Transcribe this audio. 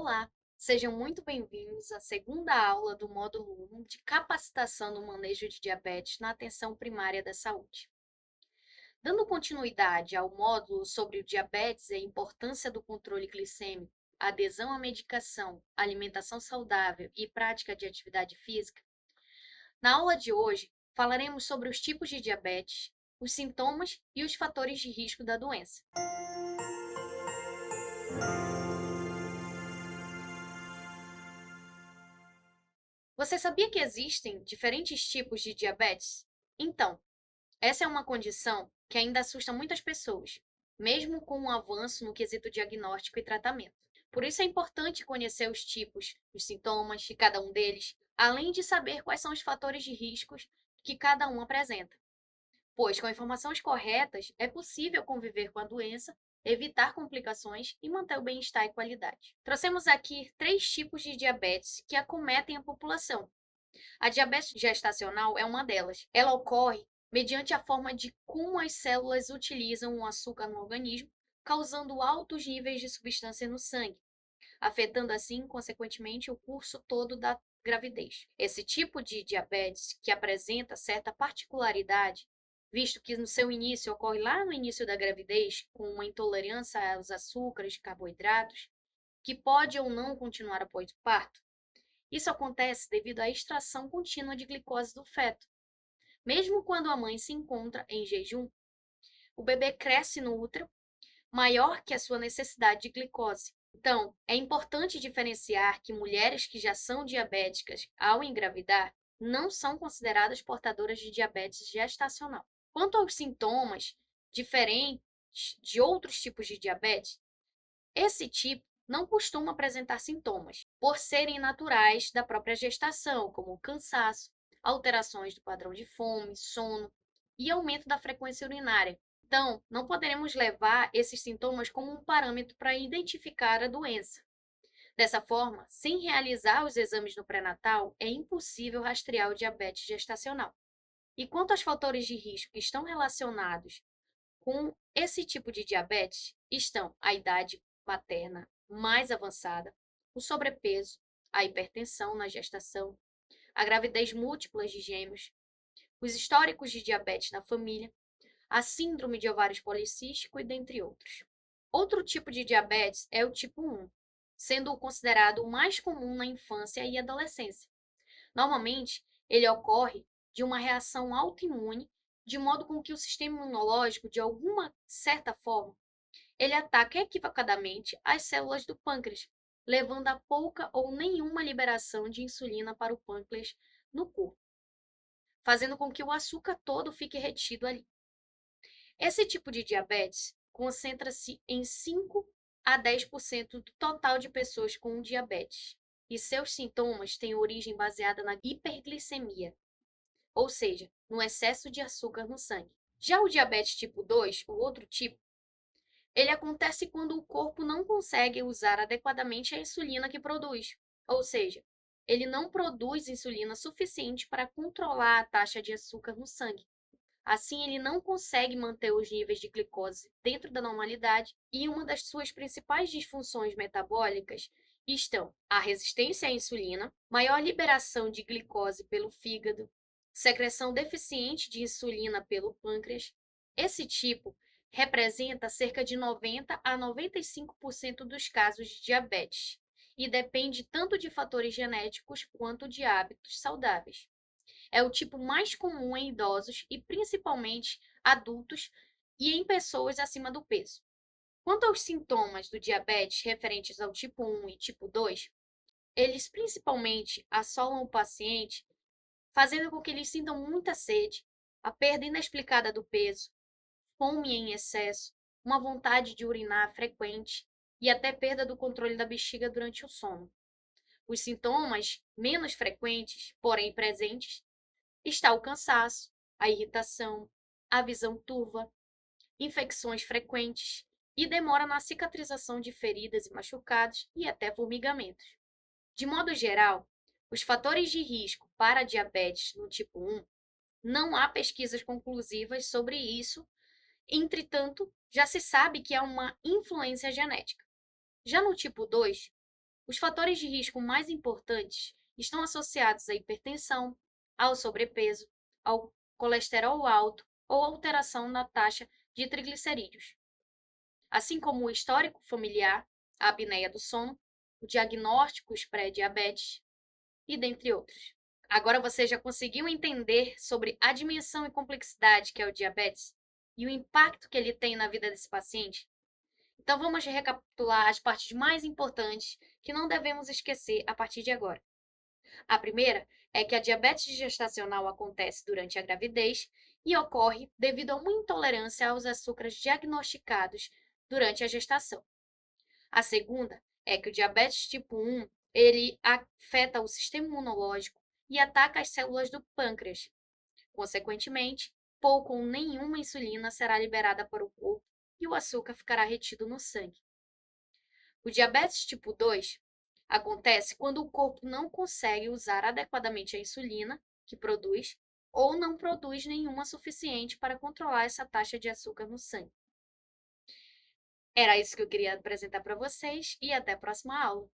Olá, sejam muito bem-vindos à segunda aula do módulo 1 de capacitação no manejo de diabetes na atenção primária da saúde. Dando continuidade ao módulo sobre o diabetes e a importância do controle glicêmico, adesão à medicação, alimentação saudável e prática de atividade física, na aula de hoje falaremos sobre os tipos de diabetes, os sintomas e os fatores de risco da doença. Você sabia que existem diferentes tipos de diabetes? Então, essa é uma condição que ainda assusta muitas pessoas, mesmo com um avanço no quesito diagnóstico e tratamento. Por isso é importante conhecer os tipos, os sintomas de cada um deles, além de saber quais são os fatores de riscos que cada um apresenta. Pois com informações corretas é possível conviver com a doença, evitar complicações e manter o bem-estar e qualidade. Trouxemos aqui 3 tipos de diabetes que acometem a população. A diabetes gestacional é uma delas. Ela ocorre mediante a forma de como as células utilizam o açúcar no organismo, causando altos níveis de substância no sangue, afetando assim, consequentemente, o curso todo da gravidez. Esse tipo de diabetes, que apresenta certa particularidade, visto que no seu início ocorre lá no início da gravidez, com uma intolerância aos açúcares, carboidratos, que pode ou não continuar após o parto. Isso acontece devido à extração contínua de glicose do feto. Mesmo quando a mãe se encontra em jejum, o bebê cresce no útero maior que a sua necessidade de glicose. Então, é importante diferenciar que mulheres que já são diabéticas ao engravidar não são consideradas portadoras de diabetes gestacional. Quanto aos sintomas diferentes de outros tipos de diabetes, esse tipo não costuma apresentar sintomas, por serem naturais da própria gestação, como cansaço, alterações do padrão de fome, sono e aumento da frequência urinária. Então, não poderemos levar esses sintomas como um parâmetro para identificar a doença. Dessa forma, sem realizar os exames no pré-natal, é impossível rastrear o diabetes gestacional. E quanto aos fatores de risco que estão relacionados com esse tipo de diabetes, estão a idade materna mais avançada, o sobrepeso, a hipertensão na gestação, a gravidez múltipla de gêmeos, os históricos de diabetes na família, a síndrome de ovários policístico e dentre outros. Outro tipo de diabetes é o tipo 1, sendo o considerado o mais comum na infância e adolescência. Normalmente, ele ocorre de uma reação autoimune, de modo com que o sistema imunológico, de alguma certa forma, ele ataca equivocadamente as células do pâncreas, levando a pouca ou nenhuma liberação de insulina para o pâncreas no corpo, fazendo com que o açúcar todo fique retido ali. Esse tipo de diabetes concentra-se em 5 a 10% do total de pessoas com diabetes, e seus sintomas têm origem baseada na hiperglicemia, ou seja, no excesso de açúcar no sangue. Já o diabetes tipo 2, o outro tipo, ele acontece quando o corpo não consegue usar adequadamente a insulina que produz, ou seja, ele não produz insulina suficiente para controlar a taxa de açúcar no sangue. Assim, ele não consegue manter os níveis de glicose dentro da normalidade e uma das suas principais disfunções metabólicas estão a resistência à insulina, maior liberação de glicose pelo fígado, secreção deficiente de insulina pelo pâncreas. Esse tipo representa cerca de 90 a 95% dos casos de diabetes e depende tanto de fatores genéticos quanto de hábitos saudáveis. É o tipo mais comum em idosos e principalmente adultos e em pessoas acima do peso. Quanto aos sintomas do diabetes referentes ao tipo 1 e tipo 2, eles principalmente assolam o paciente, fazendo com que eles sintam muita sede, a perda inexplicada do peso, fome em excesso, uma vontade de urinar frequente e até perda do controle da bexiga durante o sono. Os sintomas menos frequentes, porém presentes, está o cansaço, a irritação, a visão turva, infecções frequentes e demora na cicatrização de feridas e machucados e até formigamentos. De modo geral, os fatores de risco para a diabetes no tipo 1, não há pesquisas conclusivas sobre isso, entretanto, já se sabe que há uma influência genética. Já no tipo 2, Os fatores de risco mais importantes estão associados à hipertensão, ao sobrepeso, ao colesterol alto ou alteração na taxa de triglicerídeos, assim como o histórico familiar, a apneia do sono, o diagnóstico pré-diabetes e dentre outros. Agora você já conseguiu entender sobre a dimensão e complexidade que é o diabetes e o impacto que ele tem na vida desse paciente? Então vamos recapitular as partes mais importantes que não devemos esquecer a partir de agora. A primeira é que a diabetes gestacional acontece durante a gravidez e ocorre devido a uma intolerância aos açúcares diagnosticados durante a gestação. A segunda é que o diabetes tipo 1, ele afeta o sistema imunológico e ataca as células do pâncreas. Consequentemente, pouco ou nenhuma insulina será liberada para o corpo e o açúcar ficará retido no sangue. O diabetes tipo 2 acontece quando o corpo não consegue usar adequadamente a insulina que produz ou não produz nenhuma suficiente para controlar essa taxa de açúcar no sangue. Era isso que eu queria apresentar para vocês e até a próxima aula.